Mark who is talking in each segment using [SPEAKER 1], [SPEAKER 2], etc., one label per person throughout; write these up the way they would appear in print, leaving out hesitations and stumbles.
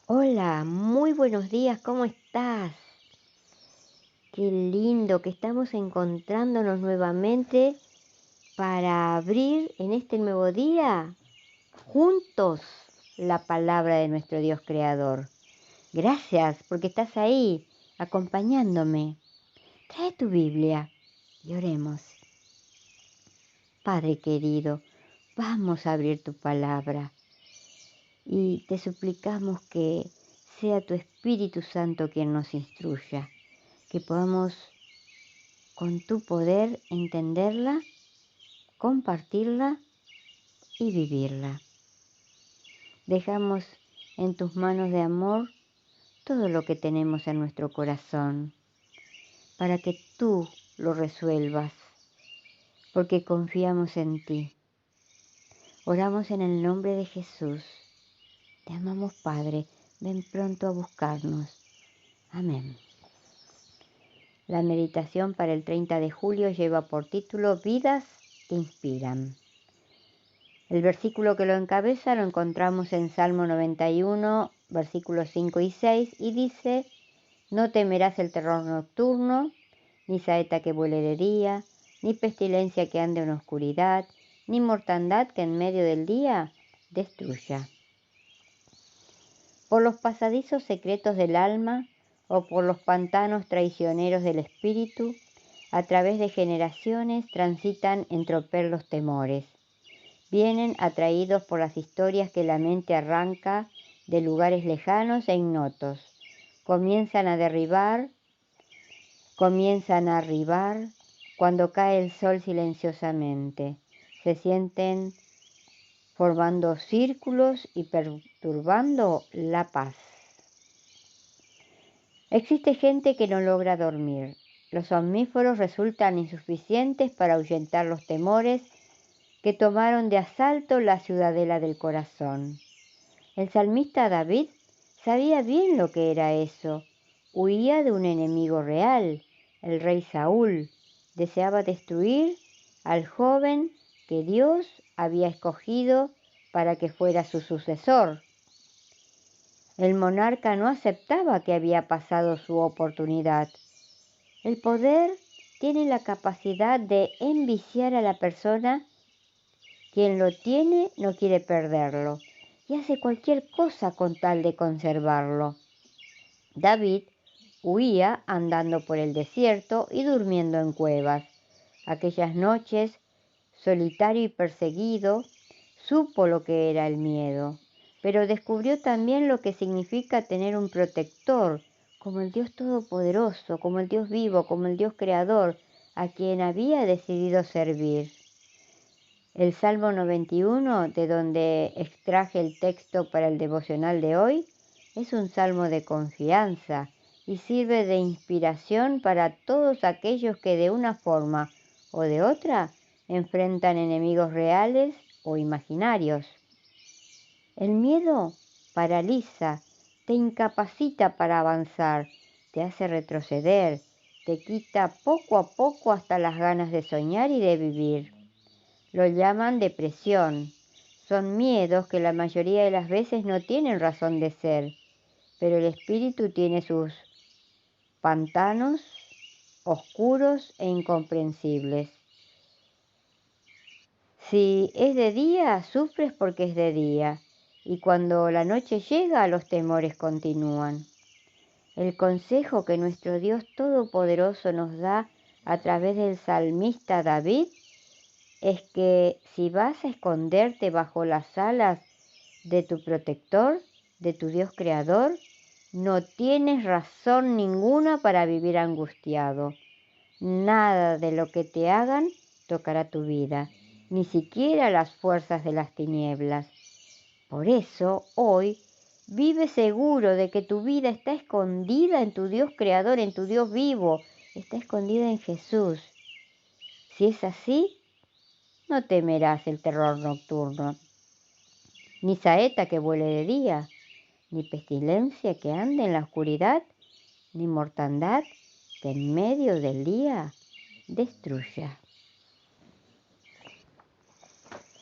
[SPEAKER 1] Hola, muy buenos días, ¿cómo estás? Qué lindo que estamos encontrándonos nuevamente para abrir en este nuevo día juntos la palabra de nuestro Dios Creador. Gracias porque estás ahí acompañándome. Trae tu Biblia y oremos. Padre querido, vamos a abrir tu palabra y te suplicamos que sea tu Espíritu Santo quien nos instruya, que podamos con tu poder entenderla, compartirla y vivirla. Dejamos en tus manos de amor todo lo que tenemos en nuestro corazón, para que tú lo resuelvas, porque confiamos en ti. Oramos en el nombre de Jesús. Te amamos, Padre. Ven pronto a buscarnos. Amén. La meditación para el 30 de julio lleva por título Vidas que inspiran. El versículo que lo encabeza lo encontramos en Salmo 91, versículos 5 y 6, y dice: No temerás el terror nocturno, ni saeta que vuele de día, ni pestilencia que ande en oscuridad, ni mortandad que en medio del día destruya. Por los pasadizos secretos del alma, o por los pantanos traicioneros del espíritu, a través de generaciones transitan en tropel los temores. Vienen atraídos por las historias que la mente arranca de lugares lejanos e ignotos. Comienzan a arribar cuando cae el sol silenciosamente. Se sienten formando círculos y perturbando la paz. Existe gente que no logra dormir. Los somníferos resultan insuficientes para ahuyentar los temores que tomaron de asalto la ciudadela del corazón. El salmista David sabía bien lo que era eso. Huía de un enemigo real, el rey Saúl. Deseaba destruir al joven que Dios había escogido para que fuera su sucesor. El monarca no aceptaba que había pasado su oportunidad. El poder tiene la capacidad de enviciar a la persona. Quien lo tiene no quiere perderlo y hace cualquier cosa con tal de conservarlo. David huía andando por el desierto y durmiendo en cuevas. Aquellas noches, solitario y perseguido, supo lo que era el miedo, pero descubrió también lo que significa tener un protector, como el Dios Todopoderoso, como el Dios vivo, como el Dios Creador, a quien había decidido servir. El Salmo 91, de donde extraje el texto para el devocional de hoy, es un salmo de confianza y sirve de inspiración para todos aquellos que de una forma o de otra enfrentan enemigos reales o imaginarios. El miedo paraliza, te incapacita para avanzar, te hace retroceder, te quita poco a poco hasta las ganas de soñar y de vivir. Lo llaman depresión. Son miedos que la mayoría de las veces no tienen razón de ser, pero el espíritu tiene sus pantanos oscuros e incomprensibles. Si es de día, sufres porque es de día, y cuando la noche llega, los temores continúan. El consejo que nuestro Dios Todopoderoso nos da a través del salmista David es que si vas a esconderte bajo las alas de tu protector, de tu Dios creador, no tienes razón ninguna para vivir angustiado. Nada de lo que te hagan tocará tu vida, ni siquiera las fuerzas de las tinieblas. Por eso, hoy, vive seguro de que tu vida está escondida en tu Dios creador, en tu Dios vivo, está escondida en Jesús. Si es así, no temerás el terror nocturno, ni saeta que vuele de día, ni pestilencia que ande en la oscuridad, ni mortandad que en medio del día destruya.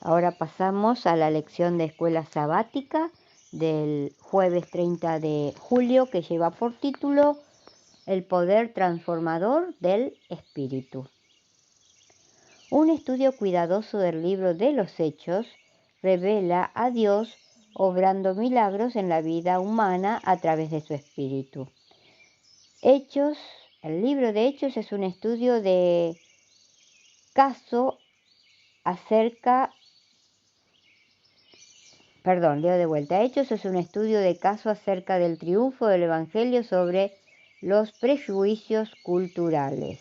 [SPEAKER 1] Ahora pasamos a la lección de escuela sabática del jueves 30 de julio, que lleva por título El poder transformador del espíritu. Un estudio cuidadoso del libro de los Hechos revela a Dios obrando milagros en la vida humana a través de su espíritu. El libro de Hechos es un estudio de caso acerca leo de vuelta. Hechos es un estudio de caso acerca del triunfo del Evangelio sobre los prejuicios culturales,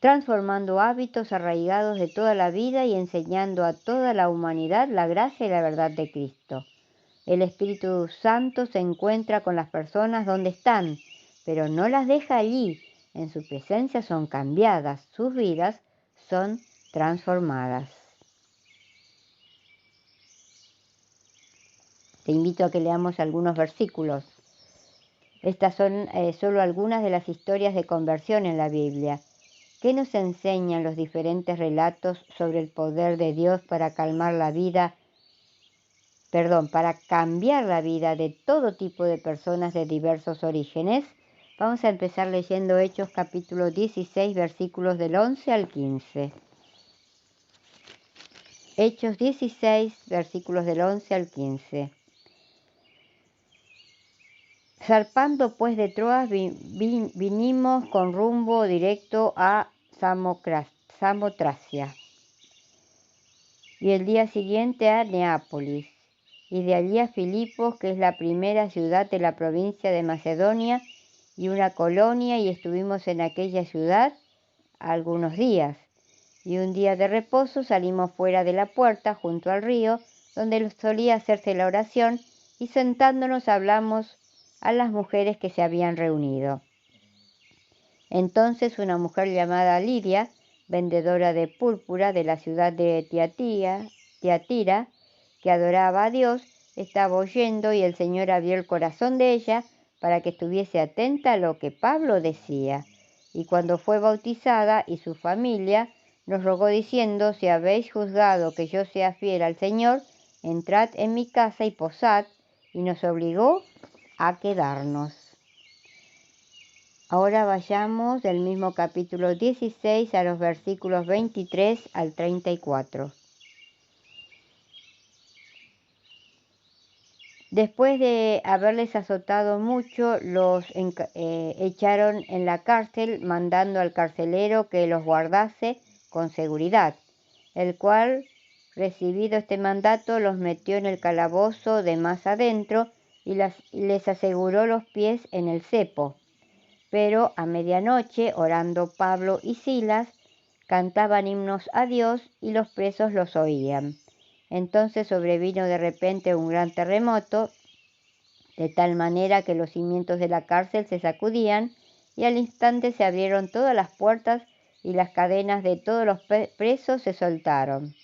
[SPEAKER 1] transformando hábitos arraigados de toda la vida y enseñando a toda la humanidad la gracia y la verdad de Cristo. El Espíritu Santo se encuentra con las personas donde están, pero no las deja allí. En su presencia son cambiadas, sus vidas son transformadas. Te invito a que leamos algunos versículos. Estas son solo algunas de las historias de conversión en la Biblia. ¿Qué nos enseñan los diferentes relatos sobre el poder de Dios para cambiar la vida de todo tipo de personas de diversos orígenes? Vamos a empezar leyendo Hechos capítulo 16, versículos del 11 al 15. Hechos 16, versículos del 11 al 15. Zarpando pues de Troas vinimos con rumbo directo a Samotracia y el día siguiente a Neápolis y de allí a Filipos, que es la primera ciudad de la provincia de Macedonia y una colonia, y estuvimos en aquella ciudad algunos días. Y un día de reposo salimos fuera de la puerta junto al río donde solía hacerse la oración, y sentándonos hablamos a las mujeres que se habían reunido. Entonces una mujer llamada Lidia, vendedora de púrpura de la ciudad de Tiatira, que adoraba a Dios, estaba oyendo, y el Señor abrió el corazón de ella para que estuviese atenta a lo que Pablo decía. Y cuando fue bautizada y su familia, nos rogó diciendo: si habéis juzgado que yo sea fiel al Señor, entrad en mi casa y posad, y nos obligó a quedarnos. Ahora vayamos del mismo capítulo 16 a los versículos 23 al 34. Después de haberles azotado mucho, los echaron en la cárcel, mandando al carcelero que los guardase con seguridad, el cual, recibido este mandato, los metió en el calabozo de más adentro y les aseguró los pies en el cepo. Pero a medianoche, orando Pablo y Silas, cantaban himnos a Dios y los presos los oían. Entonces sobrevino de repente un gran terremoto, de tal manera que los cimientos de la cárcel se sacudían, y al instante se abrieron todas las puertas y las cadenas de todos los presos se soltaron.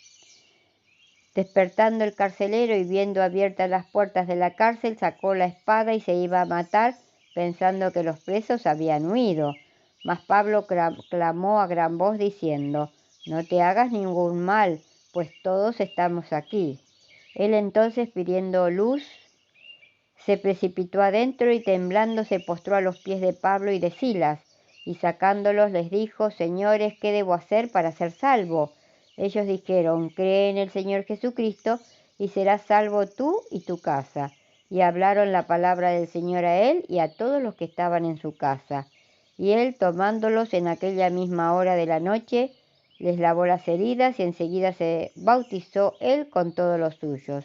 [SPEAKER 1] Despertando el carcelero y viendo abiertas las puertas de la cárcel, sacó la espada y se iba a matar, pensando que los presos habían huido. Mas Pablo clamó a gran voz diciendo: no te hagas ningún mal, pues todos estamos aquí. Él entonces, pidiendo luz, se precipitó adentro y temblando se postró a los pies de Pablo y de Silas, y sacándolos les dijo: señores, ¿qué debo hacer para ser salvo? Ellos dijeron: cree en el Señor Jesucristo y serás salvo tú y tu casa. Y hablaron la palabra del Señor a él y a todos los que estaban en su casa. Y él, tomándolos en aquella misma hora de la noche, les lavó las heridas, y enseguida se bautizó él con todos los suyos.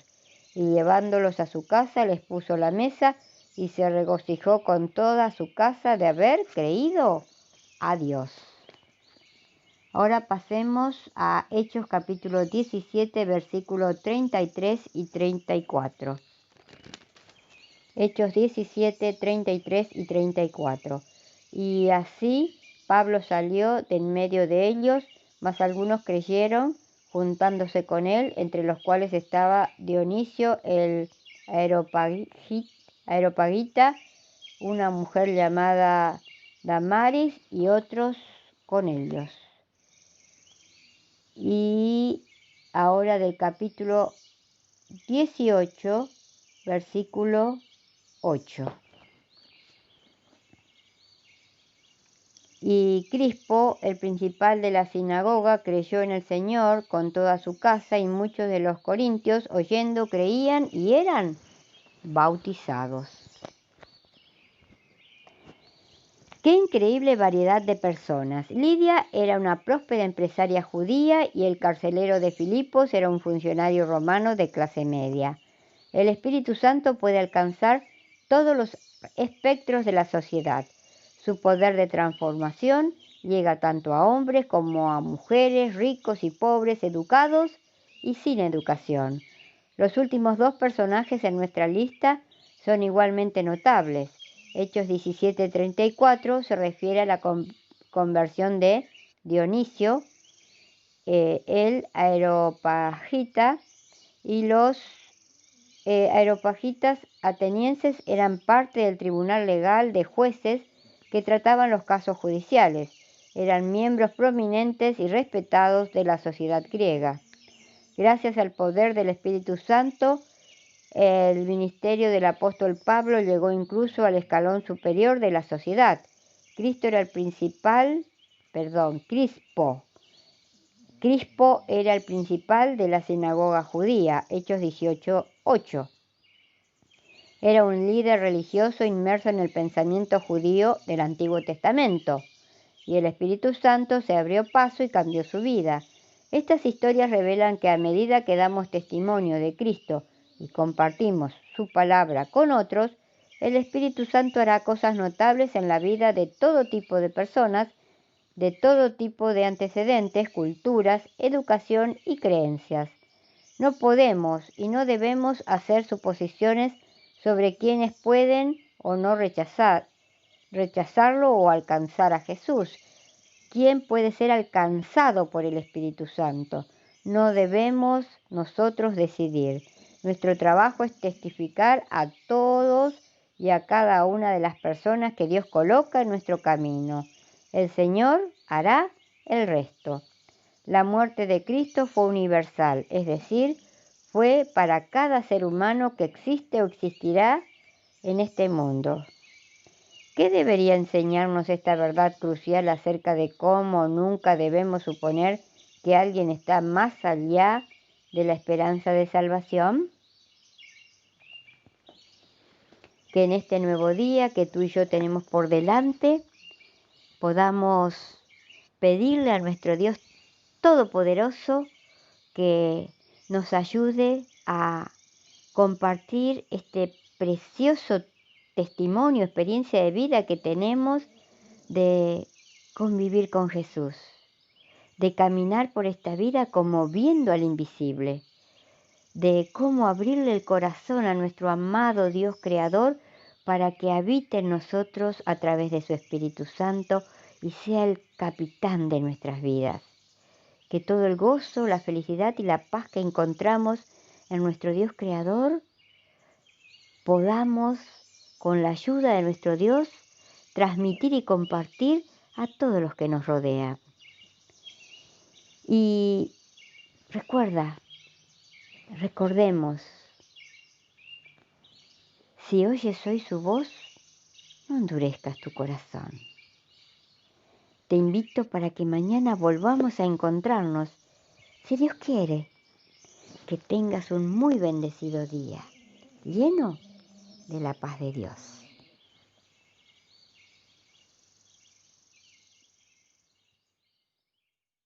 [SPEAKER 1] Y llevándolos a su casa, les puso la mesa, y se regocijó con toda su casa de haber creído a Dios. Ahora pasemos a Hechos capítulo 17, versículos 33 y 34. Hechos 17, 33 y 34. Y así Pablo salió de en medio de ellos, mas algunos creyeron, juntándose con él, entre los cuales estaba Dionisio el Areopagita, una mujer llamada Damaris, y otros con ellos. Y ahora del capítulo 18, versículo 8. Y Crispo, el principal de la sinagoga, creyó en el Señor con toda su casa, y muchos de los corintios, oyendo, creían y eran bautizados. ¡Qué increíble variedad de personas! Lidia era una próspera empresaria judía y el carcelero de Filipos era un funcionario romano de clase media. El Espíritu Santo puede alcanzar todos los espectros de la sociedad. Su poder de transformación llega tanto a hombres como a mujeres, ricos y pobres, educados y sin educación. Los últimos dos personajes en nuestra lista son igualmente notables. Hechos 17:34 se refiere a la conversión de Dionisio, el Areópagita, y los areópagitas atenienses eran parte del tribunal legal de jueces que trataban los casos judiciales. Eran miembros prominentes y respetados de la sociedad griega. Gracias al poder del Espíritu Santo, el ministerio del apóstol Pablo llegó incluso al escalón superior de la sociedad. Crispo era el principal de la sinagoga judía, Hechos 18:8. Era un líder religioso inmerso en el pensamiento judío del Antiguo Testamento, y el Espíritu Santo se abrió paso y cambió su vida. Estas historias revelan que a medida que damos testimonio de Cristo y compartimos su palabra con otros, el Espíritu Santo hará cosas notables en la vida de todo tipo de personas, de todo tipo de antecedentes, culturas, educación y creencias. No podemos y no debemos hacer suposiciones sobre quienes pueden o no rechazarlo o alcanzar a Jesús. ¿Quién puede ser alcanzado por el Espíritu Santo? No debemos nosotros decidir. Nuestro trabajo es testificar a todos y a cada una de las personas que Dios coloca en nuestro camino. El Señor hará el resto. La muerte de Cristo fue universal, es decir, fue para cada ser humano que existe o existirá en este mundo. ¿Qué debería enseñarnos esta verdad crucial acerca de cómo nunca debemos suponer que alguien está más allá de la esperanza de salvación? Que en este nuevo día que tú y yo tenemos por delante, podamos pedirle a nuestro Dios Todopoderoso que nos ayude a compartir este precioso testimonio, experiencia de vida que tenemos de convivir con Jesús, de caminar por esta vida como viendo al invisible, de cómo abrirle el corazón a nuestro amado Dios Creador para que habite en nosotros a través de su Espíritu Santo y sea el capitán de nuestras vidas. Que todo el gozo, la felicidad y la paz que encontramos en nuestro Dios Creador podamos, con la ayuda de nuestro Dios, transmitir y compartir a todos los que nos rodean. Y recordemos, si oyes hoy su voz, no endurezcas tu corazón. Te invito para que mañana volvamos a encontrarnos, si Dios quiere. Que tengas un muy bendecido día, lleno de la paz de Dios.